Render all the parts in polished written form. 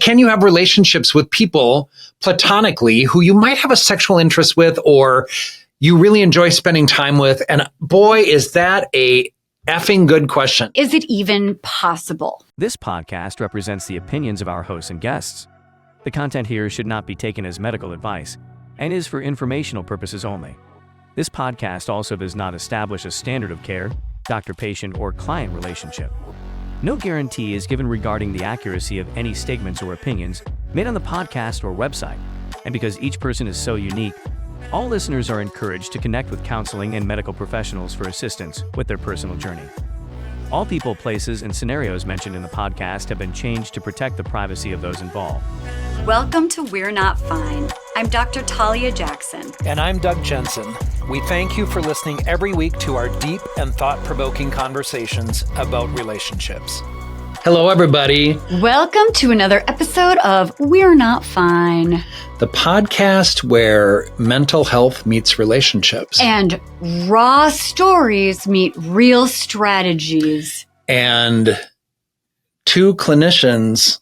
can you have relationships with people platonically who you might have a sexual interest with or you really enjoy spending time with? And boy, is that a effing good question. Is it even possible? This podcast represents the opinions of our hosts and guests. The content here should not be taken as medical advice and is for informational purposes only. This podcast also does not establish a standard of care, doctor-patient, or client relationship. No guarantee is given regarding the accuracy of any statements or opinions made on the podcast or website. And because each person is so unique, all listeners are encouraged to connect with counseling and medical professionals for assistance with their personal journey. All people, places, and scenarios mentioned in the podcast have been changed to protect the privacy of those involved. Welcome to We're Not Fine. I'm Dr. Talia Jackson. And I'm Doug Jensen. We thank you for listening every week to our deep and thought-provoking conversations about relationships. Hello, everybody. Welcome to another episode of We're Not Fine, the podcast where mental health meets relationships. And raw stories meet real strategies. And two clinicians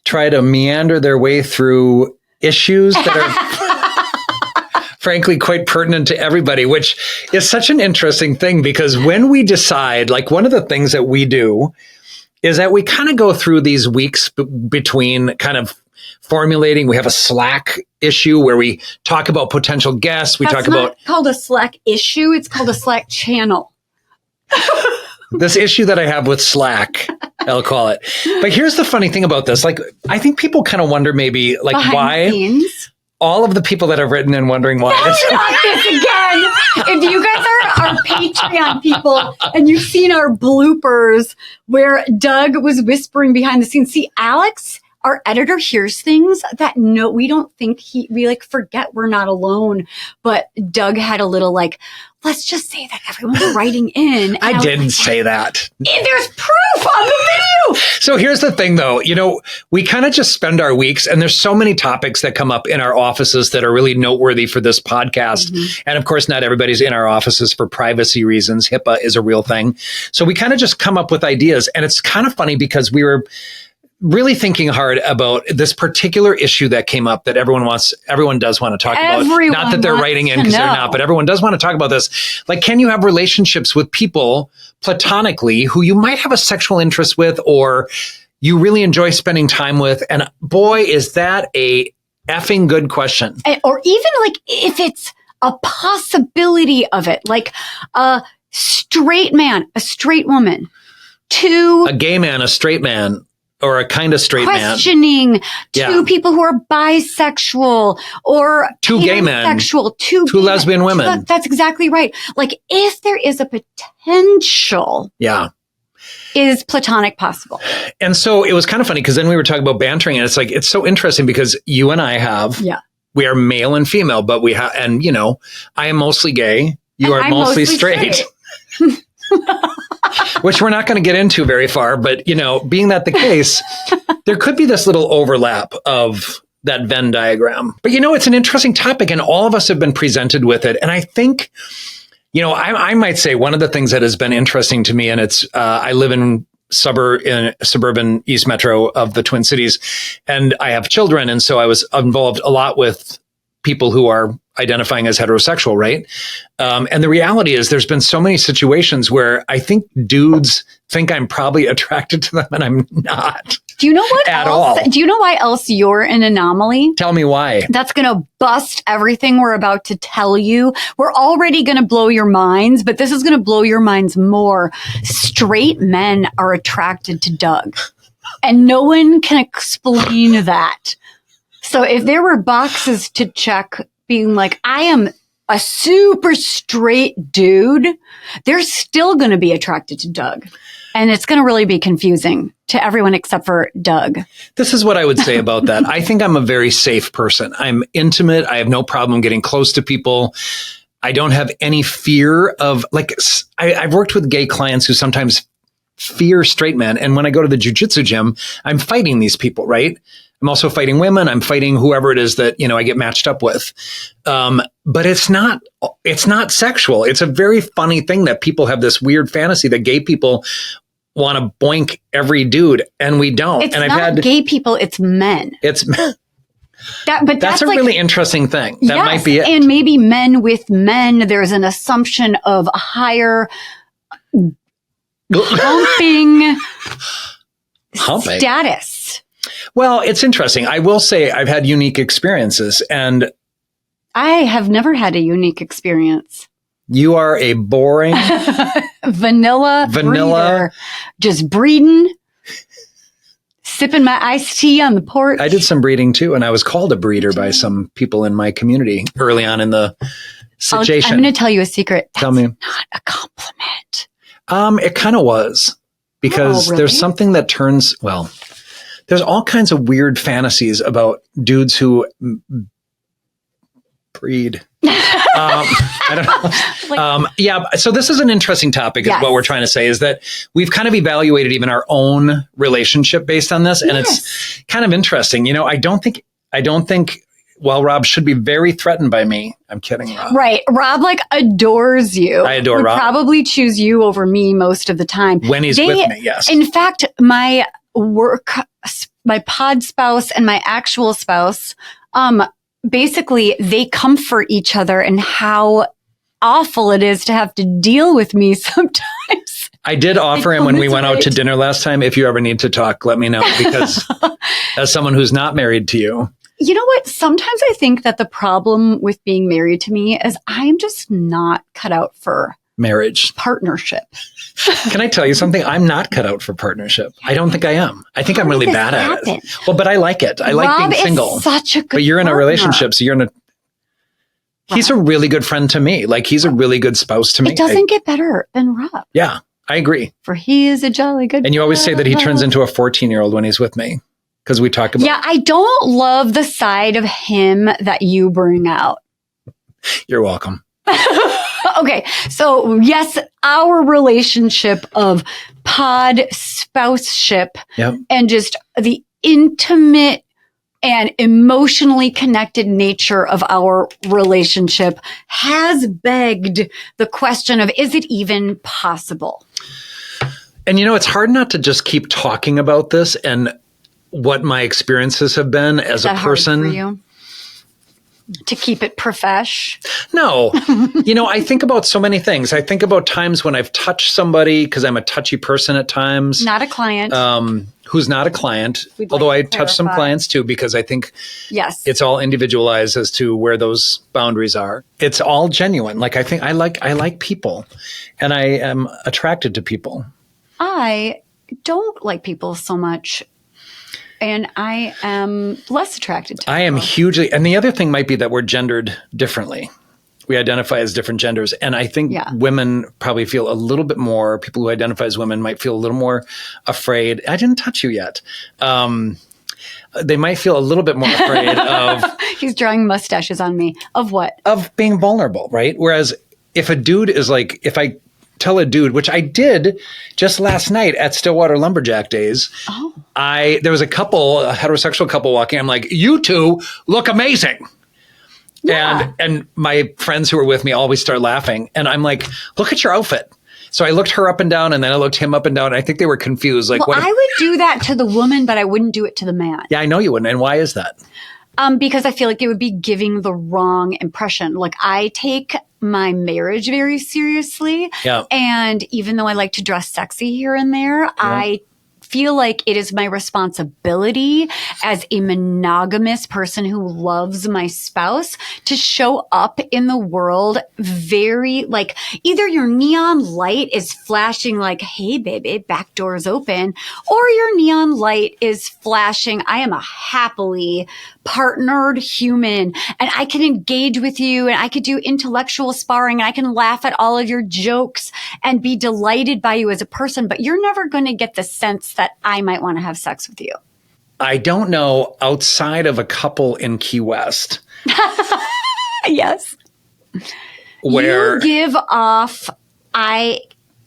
try to meander their way through issues that are frankly quite pertinent to everybody, which is such an interesting thing because when we decide, like one of the things that we do is that we kind of go through these weeks between kind of formulating. We have a Slack issue where we talk about potential guests. That's not called a Slack issue. It's called a Slack channel. This issue that I have with Slack, I'll call it. But here's the funny thing about this. Like, I think people kind of wonder maybe like behind why the scenes. All of the people that have written in wondering why. Not this again. If you guys are our Patreon people and you've seen our bloopers where Doug was whispering behind the scenes. See, Alex, our editor, hears things that we don't think we like forget we're not alone. But Doug had a little like, let's just say that everyone's writing in. I didn't say that. There's proof on the video. So here's the thing, though. You know, we kind of just spend our weeks, and there's so many topics that come up in our offices that are really noteworthy for this podcast. Mm-hmm. And of course, not everybody's in our offices for privacy reasons. HIPAA is a real thing. So we kind of just come up with ideas. And it's kind of funny because we were really thinking hard about this particular issue that came up that everyone does want to talk about. Not that they're writing in because they're not, but everyone does want to talk about this. Like, can you have relationships with people platonically who you might have a sexual interest with or you really enjoy spending time with? And boy, is that a effing good question. Or even like if it's a possibility of it, like a straight man, a straight woman, a gay man, a straight man. Or a kind of straight questioning two people who are bisexual or two gay men, two lesbian women. That's exactly right. Like if there is a potential, is platonic possible? And so it was kind of funny because then we were talking about bantering, and it's like it's so interesting because you and I have, we are male and female, but we have, and you know, I am mostly gay. You are mostly straight. Which we're not going to get into very far, but you know, being that the case, there could be this little overlap of that Venn diagram. But you know, it's an interesting topic and all of us have been presented with it. And I think, you know, I might say one of the things that has been interesting to me, and it's, I live in suburban East Metro of the Twin Cities, and I have children. And so I was involved a lot with people who are identifying as heterosexual, right? And the reality is there's been so many situations where I think dudes think I'm probably attracted to them and I'm not. Do you know what else? Do you know why else you're an anomaly? Tell me why. That's going to bust everything we're about to tell you. We're already going to blow your minds, but this is going to blow your minds more. Straight men are attracted to Doug, and no one can explain that. So if there were boxes to check being like, I am a super straight dude, they're still going to be attracted to Doug. And it's going to really be confusing to everyone except for Doug. This is what I would say about that. I think I'm a very safe person. I'm intimate. I have no problem getting close to people. I don't have any fear of, like, I've worked with gay clients who sometimes fear straight men. And when I go to the jiu-jitsu gym, I'm fighting these people, right? I'm also fighting women. I'm fighting whoever it is that, you know, I get matched up with. But it's not sexual. It's a very funny thing that people have this weird fantasy that gay people want to boink every dude, and we don't. It's and not gay people, it's men. It's But that's a like, really interesting thing. That yes, might be it. And maybe men with men, there's an assumption of a higher humping status. Well, it's interesting. I will say I've had unique experiences, and I have never had a unique experience. You are a boring vanilla breeder. Just breeding, sipping my iced tea on the porch. I did some breeding too, and I was called a breeder by some people in my community early on in the situation. I'm going to tell you a secret. Tell me. Not a compliment. It kind of was, because there's something that turns, well, there's all kinds of weird fantasies about dudes who breed. I don't know. Yeah. So this is an interesting topic. Is what we're trying to say is that we've kind of evaluated even our own relationship based on this. And it's kind of interesting. You know, I don't think, well, Rob should be very threatened by me. I'm kidding, Rob. Right. Rob like adores you. I adore Would Rob. Probably choose you over me most of the time. When he's with me, yes. In fact, my pod spouse and my actual spouse, basically they comfort each other in how awful it is to have to deal with me sometimes. I did offer him when we went out to dinner last time, if you ever need to talk, let me know, because as someone who's not married to you. You know what? Sometimes I think that the problem with being married to me is I'm just not cut out for marriage partnership. Can I tell you something? I'm not cut out for partnership. I don't think I am. I think I'm really bad at it. Well, but I like it. I like being single. Is such a good but you're in a relationship, so you're in a. He's a really good friend to me. Like, he's a really good spouse to me. It doesn't get better than Rob. Yeah, I agree. For he is a jolly good. And you always say that he turns into a 14-year-old when he's with me, because we talk about. Yeah, I don't love the side of him that you bring out. You're welcome. Okay, so yes, our relationship of pod spouseship and just the intimate and emotionally connected nature of our relationship has begged the question of, is it even possible? And you know, it's hard not to just keep talking about this and what my experiences have been as a person. Hard for you? To keep it profesh? No. You know, I think about so many things. I think about times when I've touched somebody, because I'm a touchy person at times. Not a client. Who's not a client. Although I touch some clients too, because I think it's all individualized as to where those boundaries are. It's all genuine. Like, I think I like people, and I am attracted to people. I don't like people so much. And I am less attracted to people. I am hugely, and the other thing might be that we're gendered differently. We identify as different genders. And I think women probably feel a little bit more, people who identify as women might feel a little more afraid. I didn't touch you yet. They might feel a little bit more afraid of. He's drawing mustaches on me. Of what? Of being vulnerable, right? Whereas if a dude is like, if I tell a dude, which I did just last night at Stillwater Lumberjack Days. Oh. There was a heterosexual couple walking. I'm like, you two look amazing. Yeah. And my friends who were with me always start laughing. And I'm like, look at your outfit. So I looked her up and down, and then I looked him up and down. I think they were confused. Like, I would do that to the woman, but I wouldn't do it to the man. Yeah, I know you wouldn't. And why is that? Because I feel like it would be giving the wrong impression. Like, I take my marriage very seriously. Yeah. And even though I like to dress sexy here and there, I feel like it is my responsibility as a monogamous person who loves my spouse to show up in the world very, like, either your neon light is flashing like, hey baby, back door is open, or your neon light is flashing, I am a happily partnered human, and I can engage with you, and I could do intellectual sparring, and I can laugh at all of your jokes and be delighted by you as a person, but you're never going to get the sense that I might want to have sex with you. I don't know, outside of a couple in Key West. Yes. Where you give off, I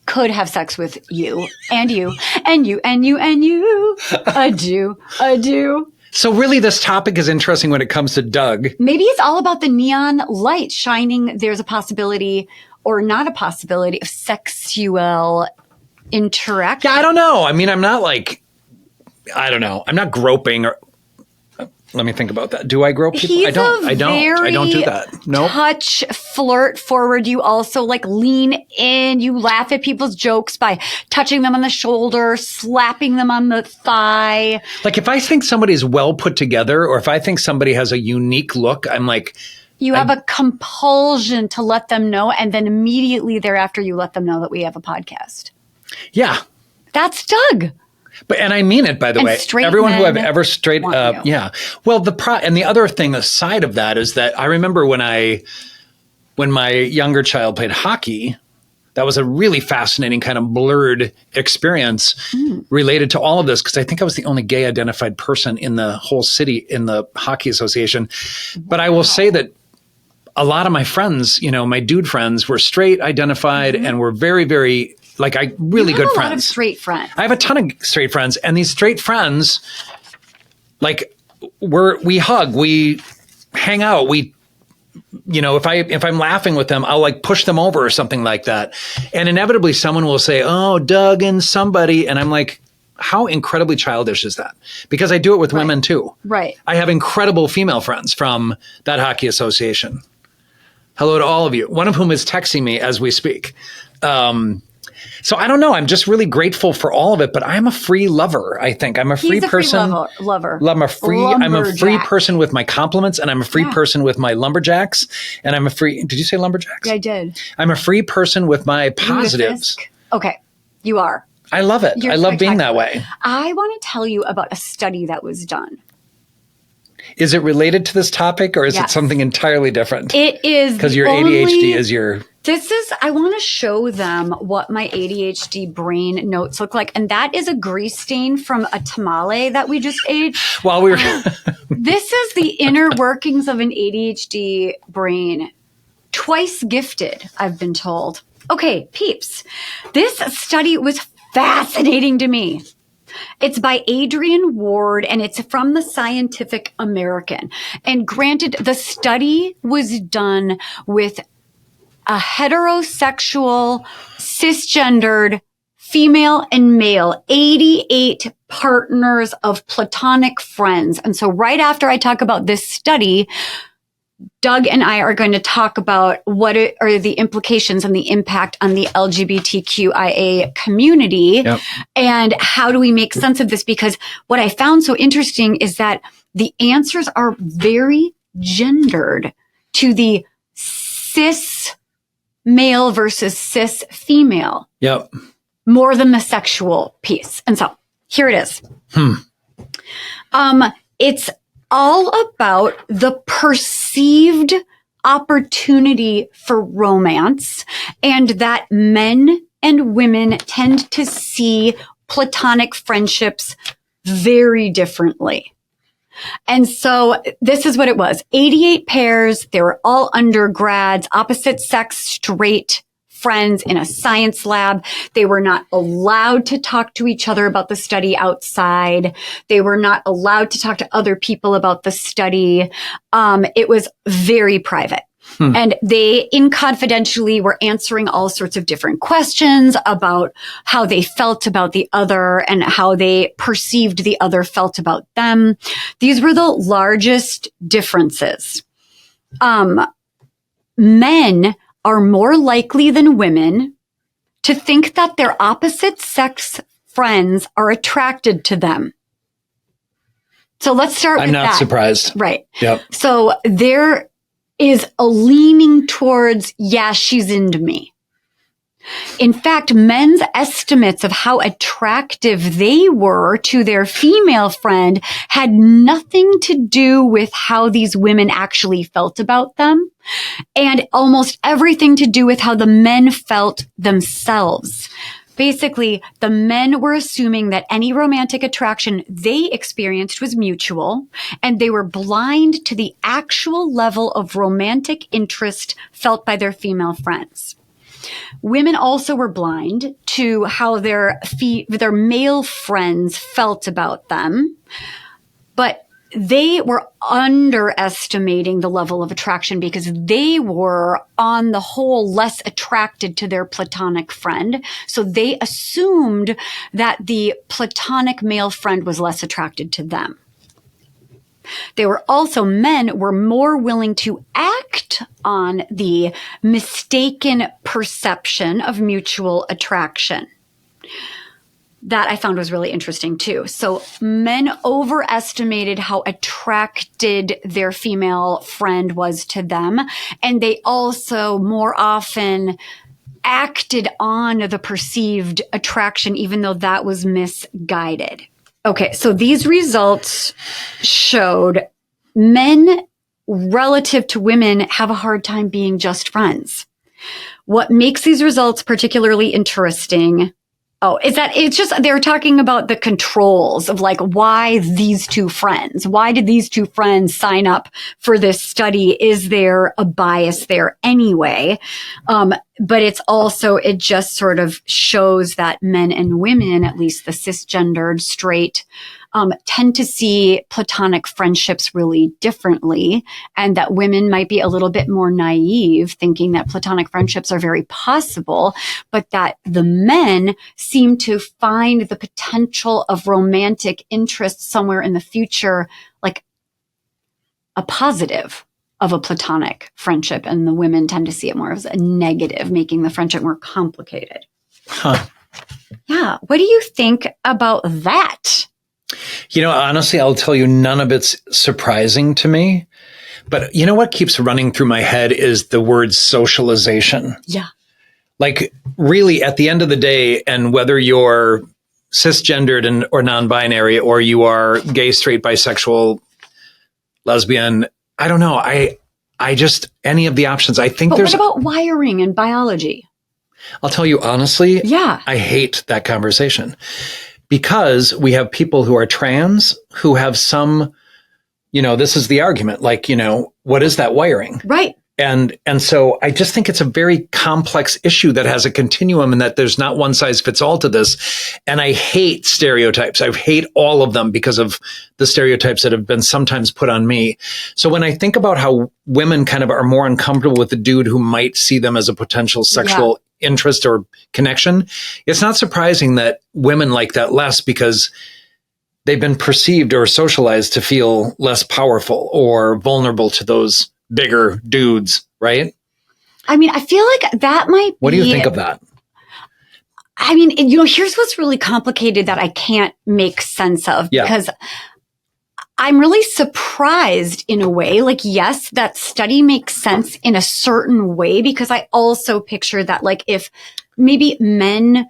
could have sex with you and you and you and you and you. I do. So really, this topic is interesting when it comes to Doug. Maybe it's all about the neon light shining. There's a possibility or not a possibility of sexual interact. Yeah, I don't know. I mean, I'm not like, I don't know. I'm not groping or. Let me think about that. Do I grope people? He's I don't do that. Nope. Touch, flirt forward. You also like lean in. You laugh at people's jokes by touching them on the shoulder, slapping them on the thigh. Like if I think somebody's well put together or if I think somebody has a unique look, I'm like. You have a compulsion to let them know. And then immediately thereafter, you let them know that we have a podcast. Yeah. That's Doug. And I mean it, by the And way. straight Everyone who I've men ever straight want up, you. yeah. Well, and the other thing aside of that is that I remember when my younger child played hockey, that was a really fascinating kind of blurred experience related to all of this because I think I was the only gay identified person in the whole city in the hockey association. But I will say that a lot of my friends, my dude friends, were straight identified and were very, very. Like really good friends. A lot of straight friends. I have a ton of straight friends, and these straight friends, like we hug, we hang out, if I'm laughing with them, I'll like push them over or something like that, and inevitably someone will say, "Oh, Doug and somebody," and I'm like, how incredibly childish is that? Because I do it with women too. Right. I have incredible female friends from that hockey association. Hello to all of you. One of whom is texting me as we speak. So I don't know. I'm just really grateful for all of it, but I'm a free lover. I think I'm a free person. Lover. I'm a free Lumberjack. person with my compliments, and I'm a free person with my lumberjacks. And I'm a free. Did you say lumberjacks? Yeah, I did. I'm a free person with my positives. Okay, you are. I love it. I love being that way. I want to tell you about a study that was done. Is it related to this topic, or is it Yes. something entirely different? It is Because your ADHD is your. I want to show them what my ADHD brain notes look like. And that is a grease stain from a tamale that we just ate. While we were. This is the inner workings of an ADHD brain. Twice gifted, I've been told. Okay, peeps. This study was fascinating to me. It's by Adrian Ward, and it's from the Scientific American. And granted, the study was done with a heterosexual, cisgendered, female and male, 88 partners of platonic friends. And so right after I talk about this study, Doug and I are going to talk about what are the implications and the impact on the LGBTQIA community. Yep. And how do we make sense of this? Because what I found so interesting is that the answers are very gendered to the cis male versus cis female. Yep. More than the sexual piece. And so here it is. It's all about the perceived opportunity for romance, and that men and women tend to see platonic friendships very differently. And so this is what it was. 88 pairs. They were all undergrads, opposite sex, straight friends in a science lab. They were not allowed to talk to each other about the study outside. They were not allowed to talk to other people about the study. It was very private. And they inconfidentially were answering all sorts of different questions about how they felt about the other and how they perceived the other felt about them. These were the largest differences. Men are more likely than women to think that their opposite sex friends are attracted to them. So let's start with that. I'm not surprised. Right. Yep. So there is a leaning towards, yeah, she's into me. In fact, men's estimates of how attractive they were to their female friend had nothing to do with how these women actually felt about them, and almost everything to do with how the men felt themselves. Basically, the men were assuming that any romantic attraction they experienced was mutual, and they were blind to the actual level of romantic interest felt by their female friends. Women also were blind to how their male friends felt about them, but they were underestimating the level of attraction because they were, on the whole, less attracted to their platonic friend. So they assumed that the platonic male friend was less attracted to them. Men were more willing to act on the mistaken perception of mutual attraction. That I found was really interesting too. So men overestimated how attracted their female friend was to them. And they also more often acted on the perceived attraction, even though that was misguided. Okay, so these results showed men relative to women have a hard time being just friends. What makes these results particularly interesting is that it's just, they're talking about the controls of like, why these two friends? Why did these two friends sign up for this study? Is there a bias there anyway? But it's also, it just sort of shows that men and women, at least the cisgendered, straight, tend to see platonic friendships really differently, and that women might be a little bit more naive, thinking that platonic friendships are very possible, but that the men seem to find the potential of romantic interest somewhere in the future, like a positive of a platonic friendship, and the women tend to see it more as a negative, making the friendship more complicated. Huh. Yeah. What do you think about that? You know, honestly, I'll tell you, none of it's surprising to me. But you know what keeps running through my head is the word socialization. Yeah. Like, really, at the end of the day, and whether you're cisgendered or non-binary, or you are gay, straight, bisexual, lesbian, I don't know. I just, any of the options. I think What about wiring and biology? I'll tell you honestly, Yeah. I hate that conversation. Because we have people who are trans who have some, this is the argument, like, what is that wiring? Right. And so I just think it's a very complex issue that has a continuum, and that there's not one size fits all to this. And I hate stereotypes. I hate all of them because of the stereotypes that have been sometimes put on me. So when I think about how women kind of are more uncomfortable with the dude who might see them as a potential sexual interest or connection, it's not surprising that women like that less, because they've been perceived or socialized to feel less powerful or vulnerable to those bigger dudes, right? I mean, I feel like that might be... What do you think of that? I mean, here's what's really complicated that I can't make sense of, because I'm really surprised in a way. Like, yes, that study makes sense in a certain way, because I also picture that, like, if maybe men,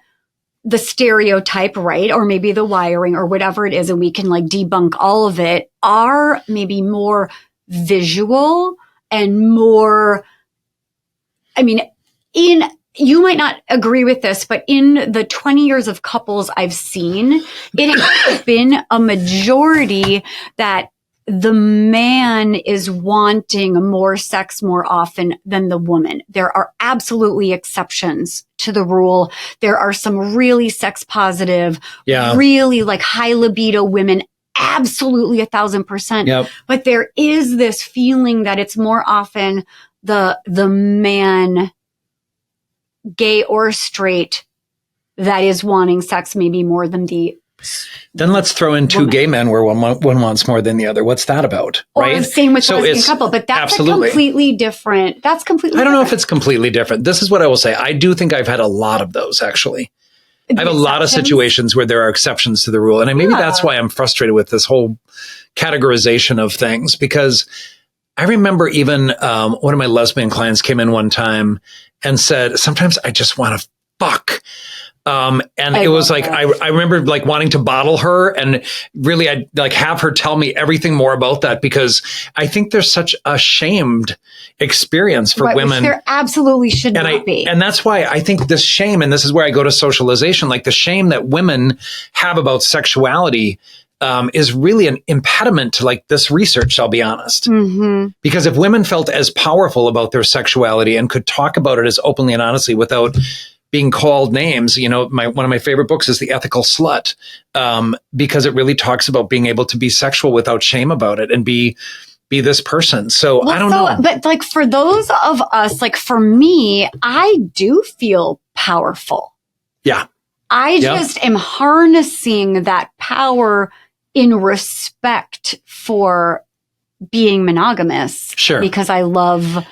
the stereotype, right, or maybe the wiring or whatever it is, and we can like debunk all of it, are maybe more visual and more, I mean, you might not agree with this, but in the 20 years of couples I've seen, it has been a majority that the man is wanting more sex more often than the woman. There are absolutely exceptions to the rule. There are some really sex positive, really like high libido women, absolutely 1,000%. Yep. But there is this feeling that it's more often the man, gay or straight, that is wanting sex maybe more than the... Then let's throw in two gay men where one wants more than the other. What's that about? Right? Or same with lesbian couple, but that's a completely different. That's completely. I don't know if it's completely different. This is what I will say. I do think I've had a lot of those, actually. I have a lot of situations where there are exceptions to the rule, and maybe that's why I'm frustrated with this whole categorization of things. Because I remember even one of my lesbian clients came in one time and said, "Sometimes I just want to fuck." And it was like, I remember like wanting to bottle her, and really I'd like have her tell me everything more about that, because I think there's such a shamed experience for women. Which there absolutely should not be. And that's why I think this shame, and this is where I go to socialization, like the shame that women have about sexuality is really an impediment to like this research, I'll be honest. Mm-hmm. Because if women felt as powerful about their sexuality and could talk about it as openly and honestly without being called names. You know, one of my favorite books is The Ethical Slut, because it really talks about being able to be sexual without shame about it and be this person. So I don't know. But like for those of us, like for me, I do feel powerful. Yeah. I just am harnessing that power in respect for being monogamous. Sure. Because I love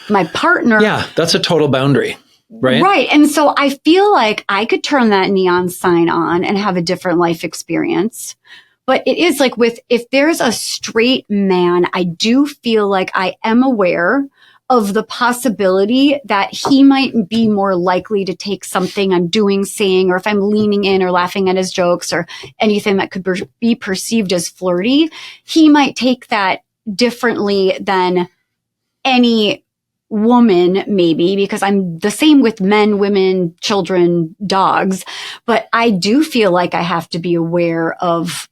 my partner. Yeah, that's a total boundary. Right. Right. And so I feel like I could turn that neon sign on and have a different life experience. But it is like if there's a straight man, I do feel like I am aware of the possibility that he might be more likely to take something I'm doing, saying, or if I'm leaning in or laughing at his jokes or anything that could be perceived as flirty, he might take that differently than any woman, maybe, because I'm the same with men, women, children, dogs. But I do feel like I have to be aware of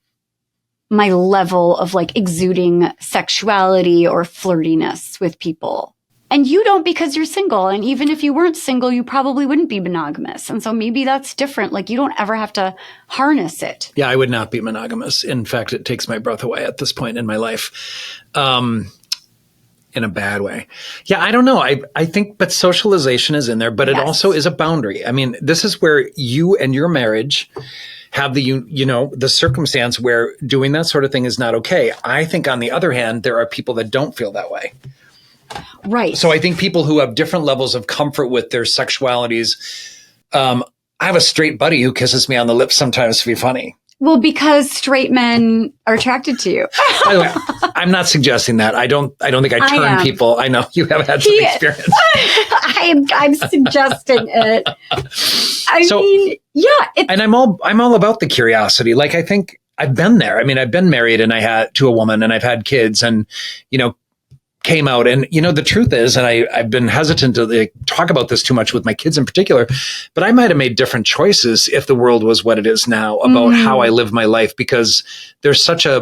my level of like exuding sexuality or flirtiness with people. And you don't, because you're single. And even if you weren't single, you probably wouldn't be monogamous. And so maybe that's different. Like you don't ever have to harness it. Yeah, I would not be monogamous. In fact, it takes my breath away at this point in my life. In a bad way. Yeah, I don't know. I think, but socialization is in there, but it also is a boundary. I mean, this is where you and your marriage have the circumstance where doing that sort of thing is not okay. I think on the other hand, there are people that don't feel that way. Right. So I think people who have different levels of comfort with their sexualities, I have a straight buddy who kisses me on the lips sometimes to be funny. Well, because straight men are attracted to you. By the way, I'm not suggesting that. I don't think I turn people. I know you have had some experience. I'm suggesting it. I mean, yeah. And I'm all about the curiosity. Like I think I've been there. I mean, I've been married and I had to a woman and I've had kids and, came out. And, the truth is, and I've been hesitant to talk about this too much with my kids in particular, but I might have made different choices if the world was what it is now about how I live my life, because there's such a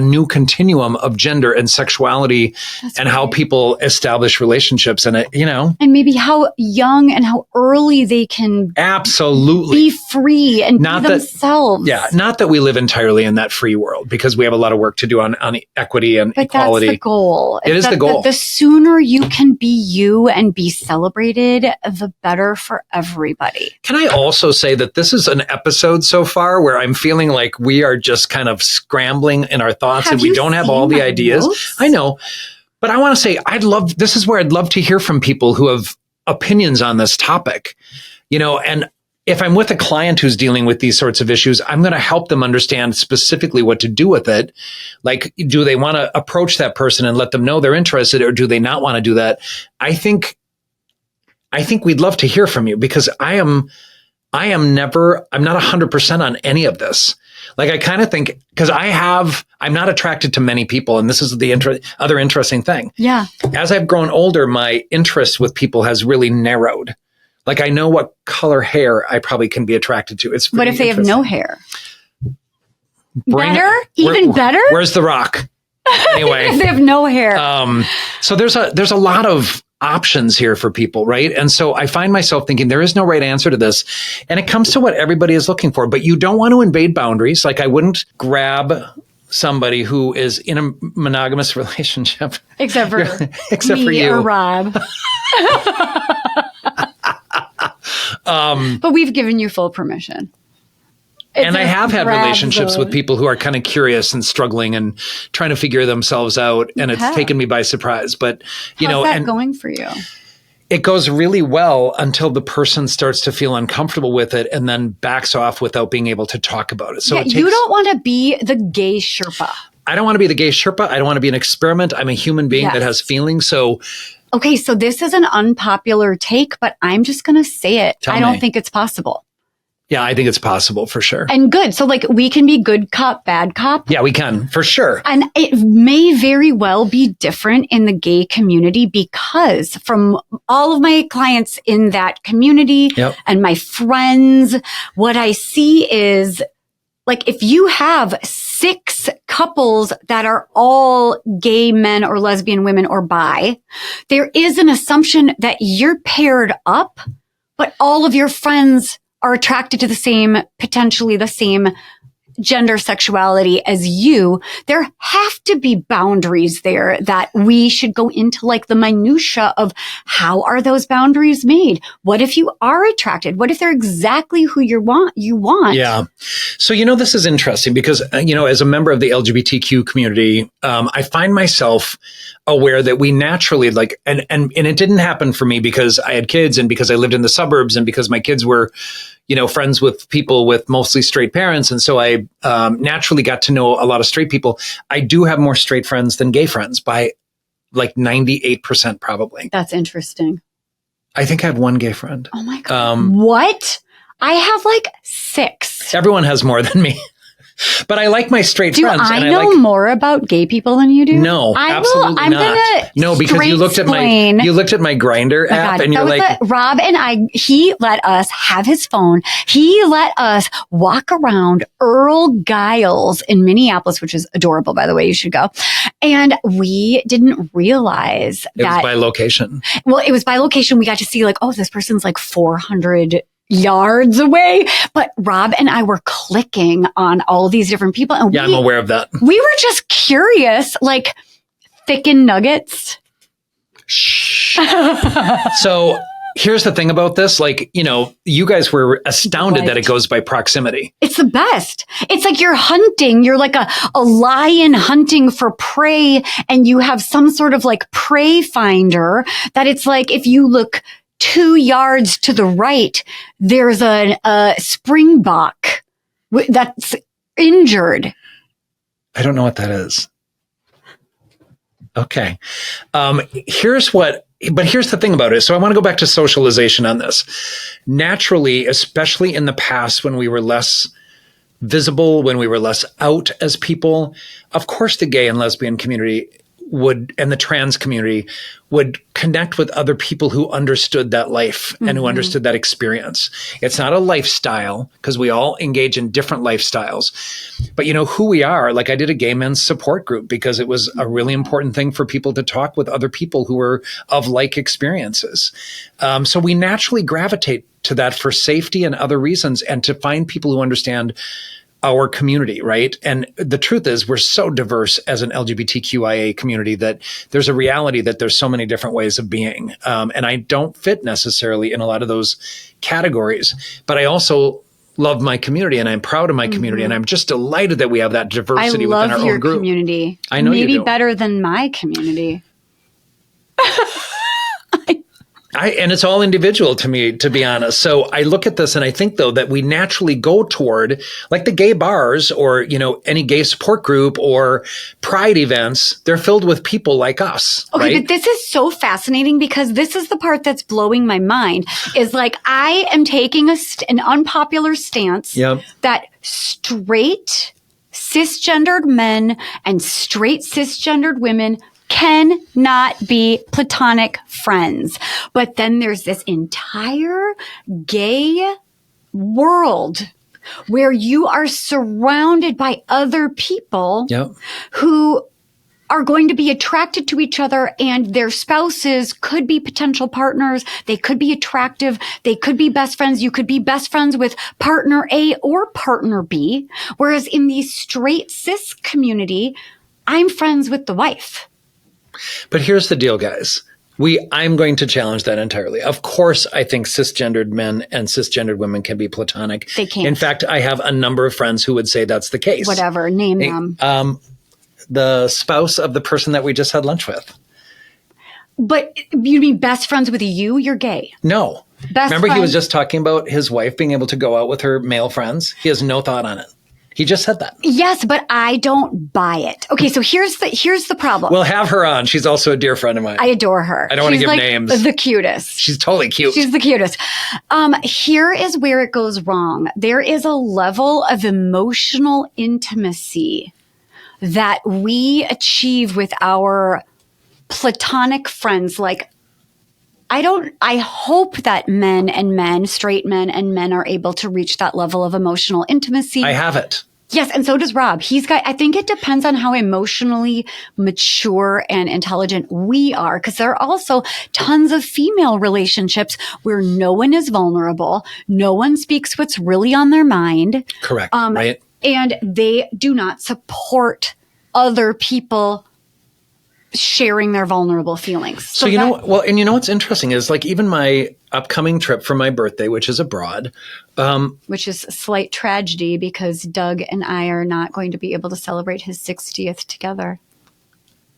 new continuum of gender and sexuality and how people establish relationships and and maybe how young and how early they can absolutely be free and be themselves. Yeah. Not that we live entirely in that free world, because we have a lot of work to do on equity and equality. That's the goal. It is the goal. The sooner you can be you and be celebrated, the better for everybody. Can I also say that this is an episode so far where I'm feeling like we are just kind of scrambling in our thoughts and we don't have all the ideas. Notes? I know, but I want to say this is where I'd love to hear from people who have opinions on this topic, and if I'm with a client who's dealing with these sorts of issues, I'm going to help them understand specifically what to do with it. Like, do they want to approach that person and let them know they're interested, or do they not want to do that? I think we'd love to hear from you, because I'm not 100% on any of this. Like, I kind of think, because I'm not attracted to many people. And this is the other interesting thing. Yeah. As I've grown older, my interest with people has really narrowed. Like, I know what color hair I probably can be attracted to. It's what if they have no hair? Better? Better? Where's the rock? Anyway. If they have no hair. So there's a lot of options here for people, right? And so I find myself thinking there is no right answer to this. And it comes to what everybody is looking for, but you don't want to invade boundaries. Like, I wouldn't grab somebody who is in a monogamous relationship. Except for for you. Or Rob. But we've given you full permission. And I have had relationships with people who are kind of curious and struggling and trying to figure themselves out. And it's taken me by surprise. But, How's that going for you? It goes really well until the person starts to feel uncomfortable with it and then backs off without being able to talk about it. So you don't want to be the gay Sherpa. I don't want to be the gay Sherpa. I don't want to be an experiment. I'm a human being that has feelings. So, okay, so this is an unpopular take, but I'm just going to say it. I don't think it's possible. Yeah, I think it's possible for sure. And good. So like, we can be good cop, bad cop. Yeah, we can for sure. And it may very well be different in the gay community, because from all of my clients in that community and my friends, what I see is, like, if you have 6 couples that are all gay men or lesbian women or bi, there is an assumption that you're paired up but all of your friends are attracted to the same, potentially the same gender sexuality as you, there have to be boundaries there that we should go into, like the minutia of how are those boundaries made? What if you are attracted? What if they're exactly who you want? Yeah. So, this is interesting because, as a member of the LGBTQ community, I find myself aware that we naturally and it didn't happen for me because I had kids and because I lived in the suburbs and because my kids were, friends with people with mostly straight parents. And so I naturally got to know a lot of straight people. I do have more straight friends than gay friends by 98% probably. That's interesting. I think I have one gay friend. Oh my God. What? I have 6. Everyone has more than me. But I like my straight friends. Do I know more about gay people than you do? No, absolutely not. No, because you looked at my Grindr app and you're like, Rob and I, he let us have his phone. He let us walk around Earl Giles in Minneapolis, which is adorable, by the way. You should go. And we didn't realize that. It was by location. Well, it was by location. We got to see this person's 400 yards away, but Rob and I were clicking on all these different people, and I'm aware of that. We were just curious, thicken nuggets. Shh. So here's the thing about this, you guys were astounded that it goes by proximity. It's the best. It's like you're hunting. You're like a lion hunting for prey, and you have some sort of prey finder that it's if you look 2 yards to the right, there's a springbok that's injured. I don't know what that is. Okay. Here's the thing about it. So I want to go back to socialization on this. Naturally, especially in the past when we were less visible, when we were less out as people, of course the gay and lesbian community and the trans community would connect with other people who understood that life and who understood that experience. It's not a lifestyle because we all engage in different lifestyles, but who we are. I did a gay men's support group because it was a really important thing for people to talk with other people who were of like experiences. So we naturally gravitate to that for safety and other reasons, and to find people who understand our community, right? And the truth is we're so diverse as an LGBTQIA community that there's a reality that there's so many different ways of being. And I don't fit necessarily in a lot of those categories, but I also love my community and I'm proud of my community. And I'm just delighted that we have that diversity within our own group. I love your community. I know you do. Maybe better than my community. And it's all individual to me, to be honest. So I look at this and I think, though, that we naturally go toward the gay bars or, any gay support group or pride events. They're filled with people like us. Okay, right? But this is so fascinating because this is the part that's blowing my mind is I am taking an unpopular stance that straight cisgendered men and straight cisgendered women cannot be platonic friends. But then there's this entire gay world where you are surrounded by other people who are going to be attracted to each other, and their spouses could be potential partners. They could be attractive. They could be best friends. You could be best friends with partner A or partner B. Whereas in the straight cis community, I'm friends with the wife. But here's the deal, guys. I'm going to challenge that entirely. Of course, I think cisgendered men and cisgendered women can be platonic. They can't. In fact, I have a number of friends who would say that's the case. Whatever, name them. The spouse of the person that we just had lunch with. But you mean best friends with you? You're gay. No. Remember, friend. He was just talking about his wife being able to go out with her male friends. He has no thought on it. He just said that. Yes, but I don't buy it. Okay, so here's the problem. Well, have her on. She's also a dear friend of mine. I adore her. I don't want to give names. The cutest. She's totally cute. She's the cutest. Here is where it goes wrong. There is a level of emotional intimacy that we achieve with our platonic friends. I hope that men, straight men and men are able to reach that level of emotional intimacy. I have it. Yes, and so does Rob. I think it depends on how emotionally mature and intelligent we are, because there are also tons of female relationships where no one is vulnerable, no one speaks what's really on their mind. Correct, right? And they do not support other people sharing their vulnerable feelings. So you know, well, and you know what's interesting is like even my upcoming trip for my birthday, which is abroad. Which is a slight tragedy because Doug and I are not going to be able to celebrate his 60th together.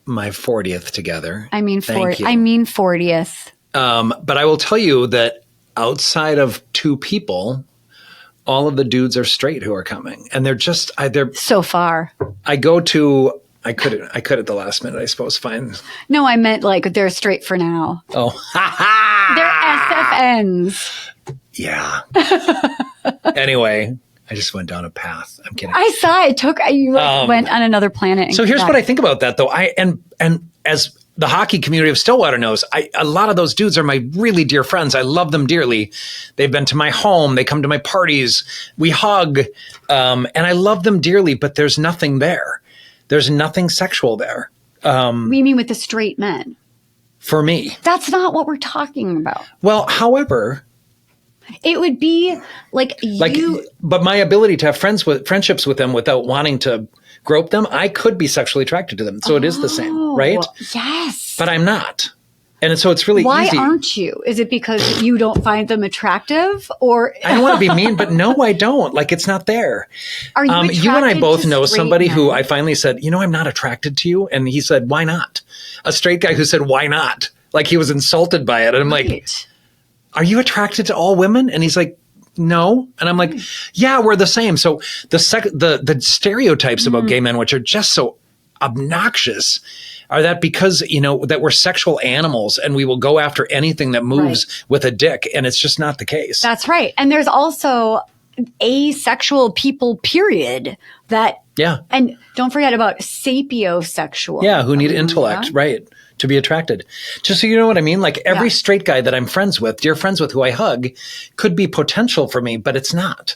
My 40th together. I mean, Thank you. 40th. But I will tell you that outside of two people, all of the dudes are straight who are coming. And they're so far. I could at the last minute, I suppose, find. No, I meant like they're straight for now. Oh, they're SFNs. Yeah. Anyway, I just went down a path. I'm kidding. I saw it. You went on another planet. So here's what I think about that, though. And as the hockey community of Stillwater knows, a lot of those dudes are my really dear friends. I love them dearly. They've been to my home. They come to my parties. We hug. And I love them dearly, but there's nothing there. There's nothing sexual there. We mean with the straight men? For me. That's not what we're talking about. Well, however, it would be like but my ability to have friendships with them without wanting to grope them, I could be sexually attracted to them. So it is the same, right? Yes. But I'm not. And so it's really Why easy. Why aren't you? Is it because you don't find them attractive, or I don't want to be mean, but no, I don't. Like, it's not there. Are you attracted you and I both to know somebody men? who I finally said, I'm not attracted to you. And he said, why not? A straight guy who said, why not? Like he was insulted by it. And I'm like, are you attracted to all women? And he's like, no. And I'm like, yeah, we're the same. So the stereotypes about gay men, which are just so obnoxious, are that because, that we're sexual animals and we will go after anything that moves with a dick. And it's just not the case. That's right. And there's also asexual people, period, that, and don't forget about sapiosexual. Yeah, who need intellect, right, to be attracted. Just so you know what I mean? Like every straight guy that I'm friends with, dear friends with who I hug, could be potential for me, but it's not.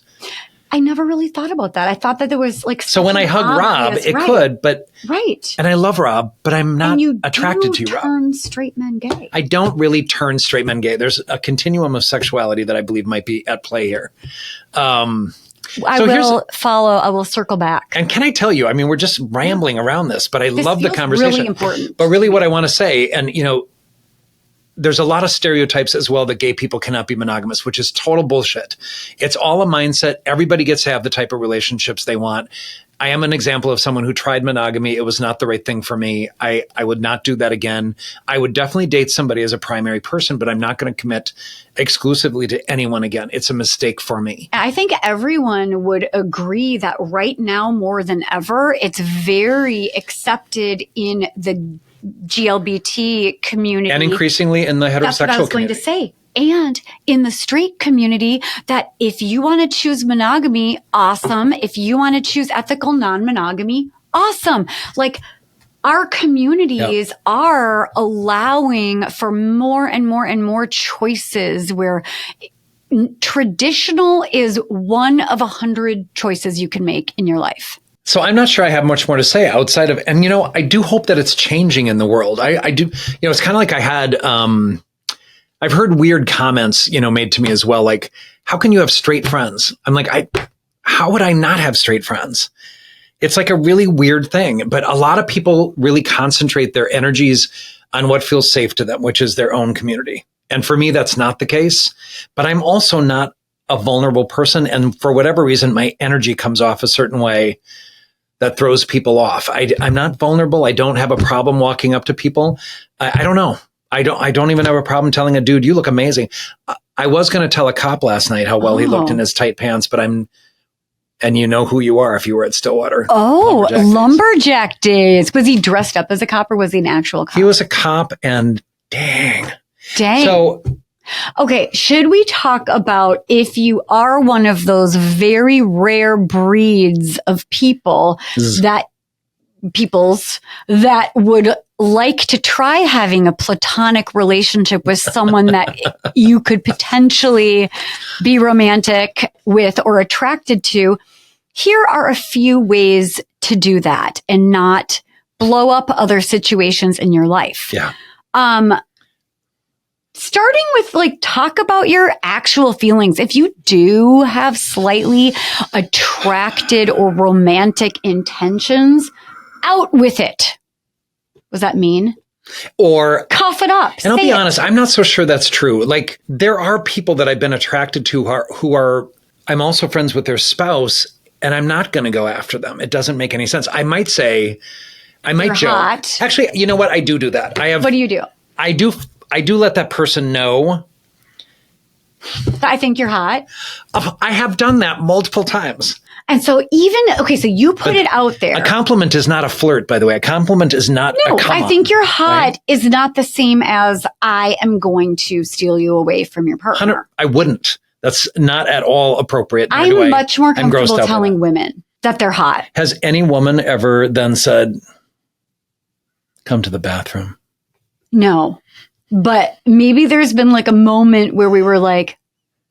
I never really thought about that. I thought that there was like so when I hug Rob, it could, but and I love Rob, but I'm not attracted to Rob. Turn straight men gay. I don't really turn straight men gay. There's a continuum of sexuality that I believe might be at play here. I will circle back. And can I tell you? I mean, we're just rambling around this, but I love the conversation. Really important. But really, what I want to say, and there's a lot of stereotypes as well that gay people cannot be monogamous, which is total bullshit. It's all a mindset. Everybody gets to have the type of relationships they want. I am an example of someone who tried monogamy. It was not the right thing for me. I would not do that again. I would definitely date somebody as a primary person, but I'm not going to commit exclusively to anyone again. It's a mistake for me. I think everyone would agree that right now more than ever, it's very accepted in the GLBT community. And increasingly in the heterosexual community. That's what I was going to say. And in the straight community, that if you want to choose monogamy, awesome. If you want to choose ethical non-monogamy, awesome. Like our communities are allowing for more and more and more choices where traditional is one of 100 choices you can make in your life. So I'm not sure I have much more to say outside of, and I do hope that it's changing in the world. I do, it's kind of like I had, I've heard weird comments, made to me as well. Like, how can you have straight friends? I'm like, how would I not have straight friends? It's like a really weird thing, but a lot of people really concentrate their energies on what feels safe to them, which is their own community. And for me, that's not the case, but I'm also not a vulnerable person. And for whatever reason, my energy comes off a certain way that throws people off. I'm not vulnerable. I don't have a problem walking up to people. I don't know. I don't even have a problem telling a dude, you look amazing. I was going to tell a cop last night how well he looked in his tight pants, but and you know who you are if you were at Stillwater. Oh, lumberjack days. Was he dressed up as a cop or was he an actual cop? He was a cop and dang. So, okay, should we talk about if you are one of those very rare breeds of peoples that would like to try having a platonic relationship with someone that you could potentially be romantic with or attracted to? Here are a few ways to do that and not blow up other situations in your life. Yeah. Starting with like, talk about your actual feelings. If you do have slightly attracted or romantic intentions, out with it. What does that mean? Or cough it up. And I'll be Say it. honest, I'm not so sure that's true. Like, there are people that I've been attracted to who are I'm also friends with their spouse, and I'm not going to go after them. It doesn't make any sense. I might say, I might You're joke. hot. Actually, you know what? I do that. What do you do? I do let that person know. I think you're hot. I have done that multiple times. And so so you put it out there. A compliment is not a flirt, by the way. A compliment is not No, a come I think you're hot right? is not the same as I am going to steal you away from your partner. I wouldn't. That's not at all appropriate. I'm much more comfortable telling women that they're hot. Has any woman ever then said, come to the bathroom? No. But maybe there's been like a moment where we were like,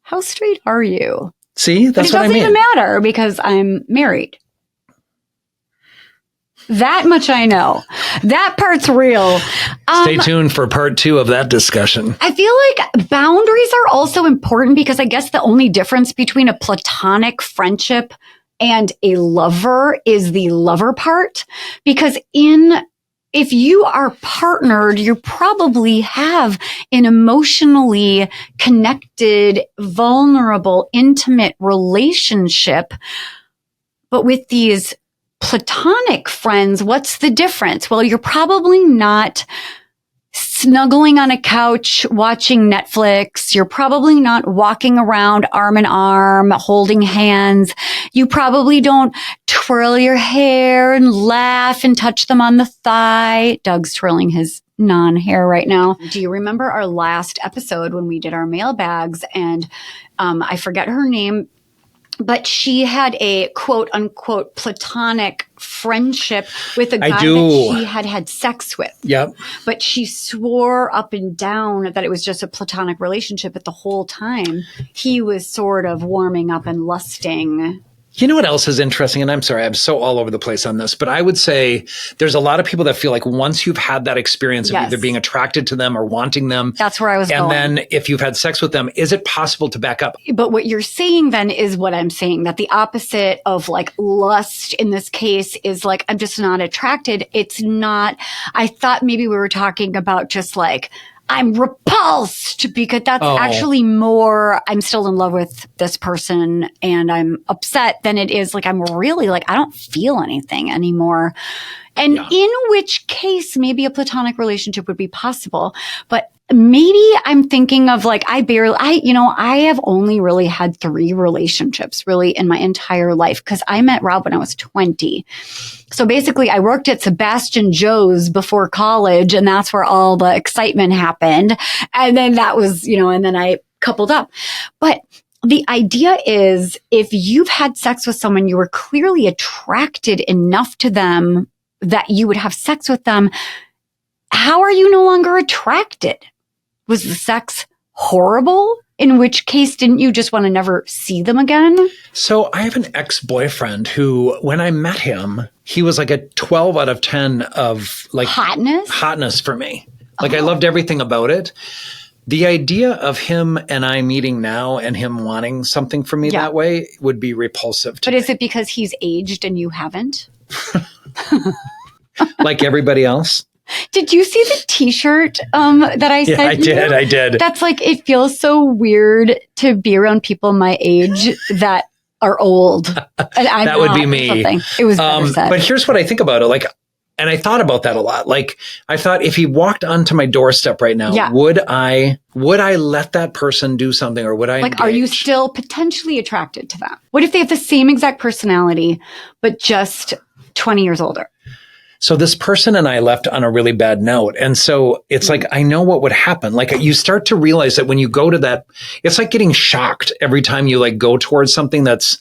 how straight are you? See, that's what I mean. It doesn't even matter because I'm married. That much I know. That part's real. Stay tuned for part 2 of that discussion. I feel like boundaries are also important because I guess the only difference between a platonic friendship and a lover is the lover part. Because if you are partnered, you probably have an emotionally connected, vulnerable, intimate relationship. But with these platonic friends, what's the difference? Well, you're probably not snuggling on a couch watching Netflix. You're probably not walking around arm in arm, holding hands. You probably don't twirl your hair and laugh and touch them on the thigh. Doug's twirling his non-hair right now. Do you remember our last episode when we did our mailbags? And I forget her name, but she had a quote unquote platonic friendship with a guy that she had sex with. Yep. But she swore up and down that it was just a platonic relationship, but the whole time he was sort of warming up and lusting. You know what else is interesting? And I'm sorry, I'm so all over the place on this, but I would say there's a lot of people that feel like once you've had that experience of either being attracted to them or wanting them. That's where I was going. And then if you've had sex with them, is it possible to back up? But what you're saying then is what I'm saying, that the opposite of like lust in this case is like, I'm just not attracted. It's not, I thought maybe we were talking about just like, I'm repulsed, because that's actually more, I'm still in love with this person and I'm upset than it is like, I'm really like, I don't feel anything anymore. And in which case maybe a platonic relationship would be possible. But maybe I'm thinking of like, I have only really had 3 relationships really in my entire life, because I met Rob when I was 20. So basically I worked at Sebastian Joe's before college, and that's where all the excitement happened. And then that was, and then I coupled up. But the idea is, if you've had sex with someone, you were clearly attracted enough to them that you would have sex with them. How are you no longer attracted? Was the sex horrible? In which case, didn't you just want to never see them again? So I have an ex-boyfriend who, when I met him, he was like a 12 out of 10 of like hotness for me. Like I loved everything about it. The idea of him and I meeting now and him wanting something from me that way would be repulsive to me. But is it because he's aged and you haven't? Like everybody else? Did you see the t-shirt that I sent you? I did. That's like, it feels so weird to be around people my age that are old. And I'm that would be me. It was better said. But here's what I think about it. Like, and I thought about that a lot. Like, I thought if he walked onto my doorstep right now, would I let that person do something, or would I engage? Are you still potentially attracted to them? What if they have the same exact personality, but just 20 years older? So this person and I left on a really bad note. And so it's like, I know what would happen. Like, you start to realize that when you go to that, it's like getting shocked every time you like go towards something that's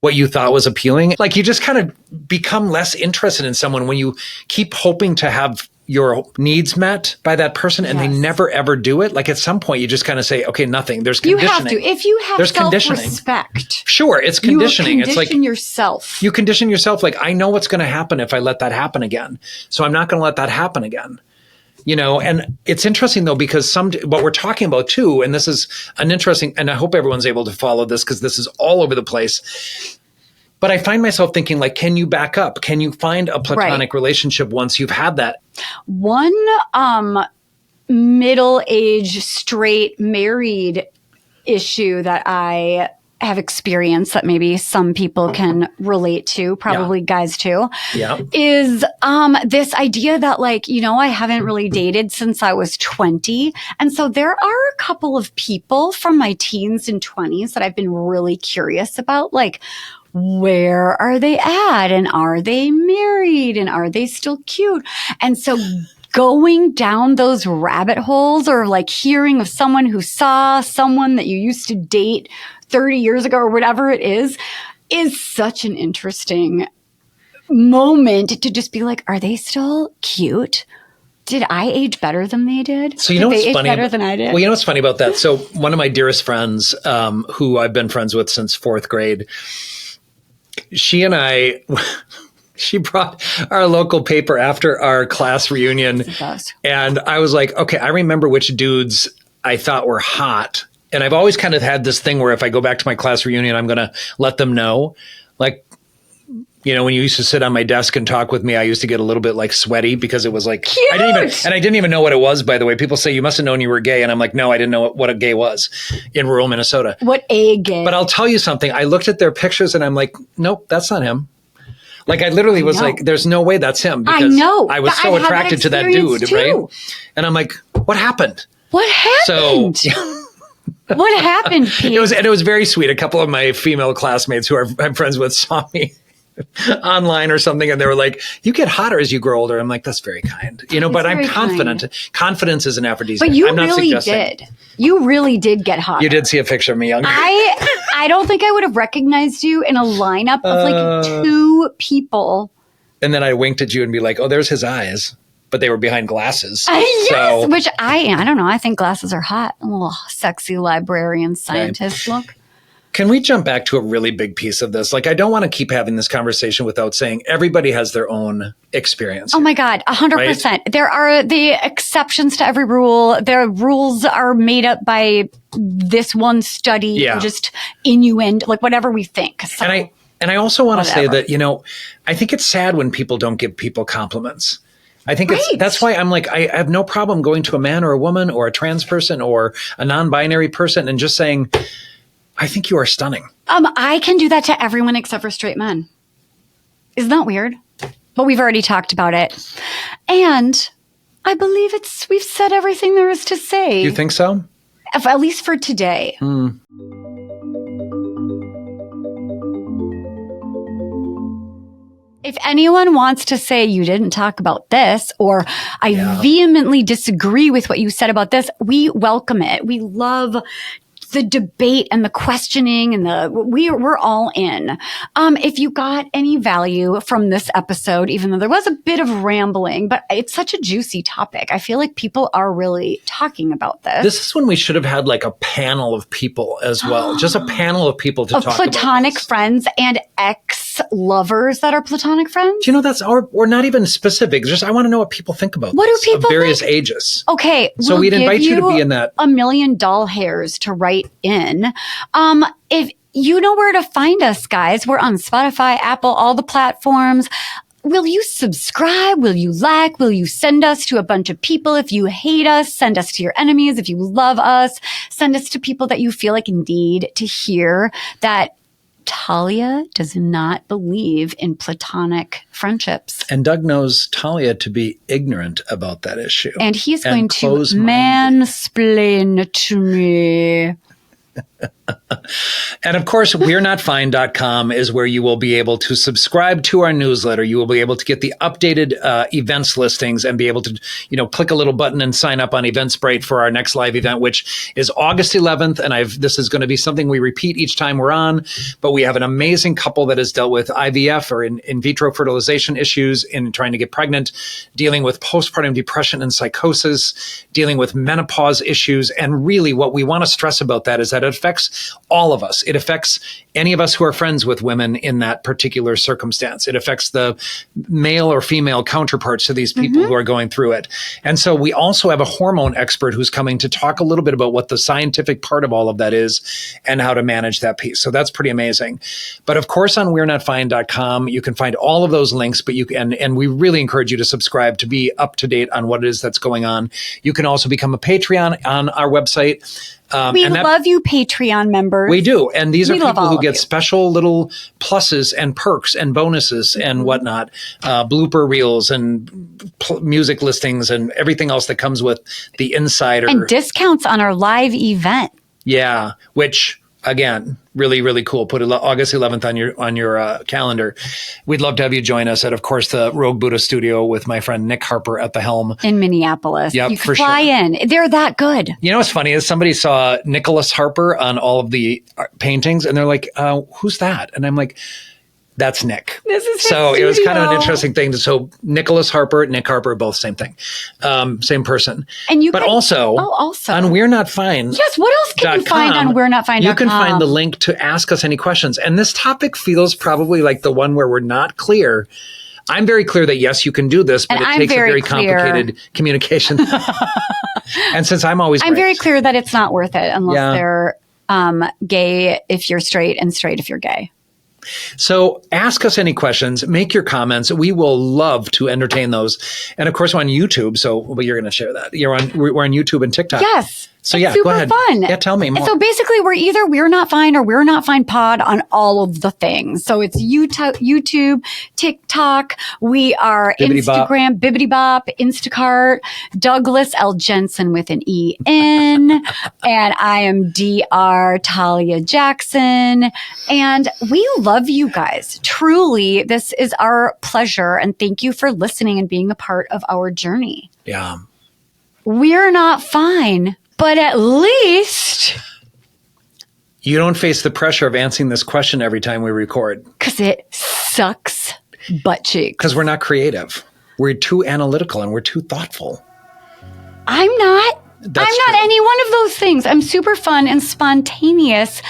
what you thought was appealing. Like, you just kind of become less interested in someone when you keep hoping to have, your needs met by that person and they never ever do it, like at some point you just kind of say, okay, nothing. There's conditioning. You have to. If you have self-respect. Sure, it's conditioning. It's like yourself. You condition yourself like, I know what's going to happen if I let that happen again. So I'm not going to let that happen again. And it's interesting though, because what we're talking about too, and this is an interesting, and I hope everyone's able to follow this because this is all over the place. But I find myself thinking like, can you back up? Can you find a platonic relationship once you've had that? One middle-aged, straight, married issue that I have experienced that maybe some people can relate to, probably guys too, is this idea that like, I haven't really dated since I was 20. And so there are a couple of people from my teens and 20s that I've been really curious about, like, where are they at? And are they married? And are they still cute? And so going down those rabbit holes or like hearing of someone who saw someone that you used to date 30 years ago or whatever it is such an interesting moment to just be like, are they still cute? Did I age better than they did? So you know what's funny? Better than I did? Well, you know what's funny about that? So one of my dearest friends, who I've been friends with since 4th grade, she brought our local paper after our class reunion. And I was like, okay, I remember which dudes I thought were hot. And I've always kind of had this thing where if I go back to my class reunion, I'm going to let them know. Like, when you used to sit on my desk and talk with me, I used to get a little bit like sweaty because it was like, cute. I didn't even know what it was, by the way. People say you must have known you were gay. And I'm like, no, I didn't know what a gay was in rural Minnesota. What a gay. But I'll tell you something. I looked at their pictures and I'm like, nope, that's not him. Like I literally was like, there's no way that's him. Because I was so attracted to that dude, too. Right? And I'm like, what happened? What happened? So what happened, Pete? It was very sweet. A couple of my female classmates who I'm friends with saw me online or something, and they were like, you get hotter as you grow older. I'm like, that's very kind. But I'm confident. Confidence is an aphrodisiac. But you really did. You really did get hotter. You did see a picture of me younger. I don't think I would have recognized you in a lineup of like 2 people. And then I winked at you and be like, oh, there's his eyes. But they were behind glasses. Yes, which I don't know. I think glasses are hot. A little sexy librarian scientist look. Can we jump back to a really big piece of this? Like, I don't want to keep having this conversation without saying everybody has their own experience. Oh my God, 100%. Right? There are the exceptions to every rule. Their rules are made up by this one study, just innuendo, like whatever we think. So, and I also want to say that, I think it's sad when people don't give people compliments. I think that's why I'm like, I have no problem going to a man or a woman or a trans person or a non-binary person and just saying, I think you are stunning. I can do that to everyone except for straight men. Isn't that weird? But we've already talked about it. And I believe we've said everything there is to say. You think so? At least for today. If anyone wants to say you didn't talk about this, or I vehemently disagree with what you said about this, we welcome it. We love the debate and the questioning and we're all in. If you got any value from this episode, even though there was a bit of rambling, but it's such a juicy topic. I feel like people are really talking about this. This is when we should have had like a panel of people as well. Just a panel of people to talk about platonic friends and ex-lovers that are platonic friends. Do you know that's or not even specific. Just I want to know what people think about what this, do people of various think? Ages. Okay. So we'd invite you to be in that. $1 million doll hairs to write in. If you know where to find us, guys, we're on Spotify, Apple, all the platforms. Will you subscribe? Will you like? Will you send us to a bunch of people? If you hate us, send us to your enemies. If you love us, send us to people that you feel like need to hear that Talia does not believe in platonic friendships. And Doug knows Talia to be ignorant about that issue. And he's going to mansplain to me. And of course, we'renotfine.com is where you will be able to subscribe to our newsletter. You will be able to get the updated events listings and be able to, click a little button and sign up on Eventbrite for our next live event, which is August 11th. And this is going to be something we repeat each time we're on, but we have an amazing couple that has dealt with IVF or in vitro fertilization issues in trying to get pregnant, dealing with postpartum depression and psychosis, dealing with menopause issues. And really what we want to stress about that is that it affects all of us. It affects any of us who are friends with women in that particular circumstance. It affects the male or female counterparts to these people who are going through it. And so we also have a hormone expert who's coming to talk a little bit about what the scientific part of all of that is and how to manage that piece. So that's pretty amazing. But of course, on we'renotfine.com, you can find all of those links, but and we really encourage you to subscribe to be up to date on what it is that's going on. You can also become a Patreon on our website. We love you, Patreon members. We do. And these are people who get you. special little pluses and perks and bonuses and whatnot, blooper reels and music listings and everything else that comes with the insider. And discounts on our live event. Yeah, which, again, really, really cool. Put August 11th on your calendar. We'd love to have you join us at, of course, the Rogue Buddha Studio with my friend Nick Harper at the helm. In Minneapolis. Yep, you can for fly sure. in. They're that good. You know what's funny is somebody saw Nicholas Harper on all of the paintings and they're like, who's that? And I'm like, that's Nick. This is so his it was kind of an studio. interesting thing. So Nicholas Harper, Nick Harper, both same thing, same person. And you but can, also on We're Not Fine. Yes, what else can you find on we'renotfine.com? You can find the link to ask us any questions. And this topic feels probably like the one where we're not clear. I'm very clear that yes, you can do this, but And it I'm takes a very very clear. complicated communication. And since I'm I'm very clear that it's not worth it unless Yeah. they're gay if you're straight and straight if you're gay. So ask us any questions, make your comments. We will love to entertain those. And of course, we're on YouTube. So you're going to share that. We're on YouTube and TikTok. Yes. So it's yeah, super go ahead. fun. Yeah, tell me more. So basically, we're either We're Not Fine or We're Not Fine Pod on all of the things. So it's YouTube, TikTok. We are Bibbidi Bop. Instagram, Bibbidi Bop, Instacart, Douglas L. Jensen with an E-N. And I am Dr. Talia Jackson. And we love you guys. Truly, this is our pleasure. And thank you for listening and being a part of our journey. Yeah. We're not fine, but at least You don't face the pressure of answering this question every time we record because it sucks butt cheeks. because we're not creative. We're too analytical and we're too thoughtful. I'm not. That's I'm not true. any one of those things. I'm super fun and spontaneous,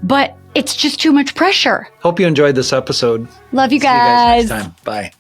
but it's just too much pressure. Hope you enjoyed this episode. Love you See you guys guys. next time. Bye.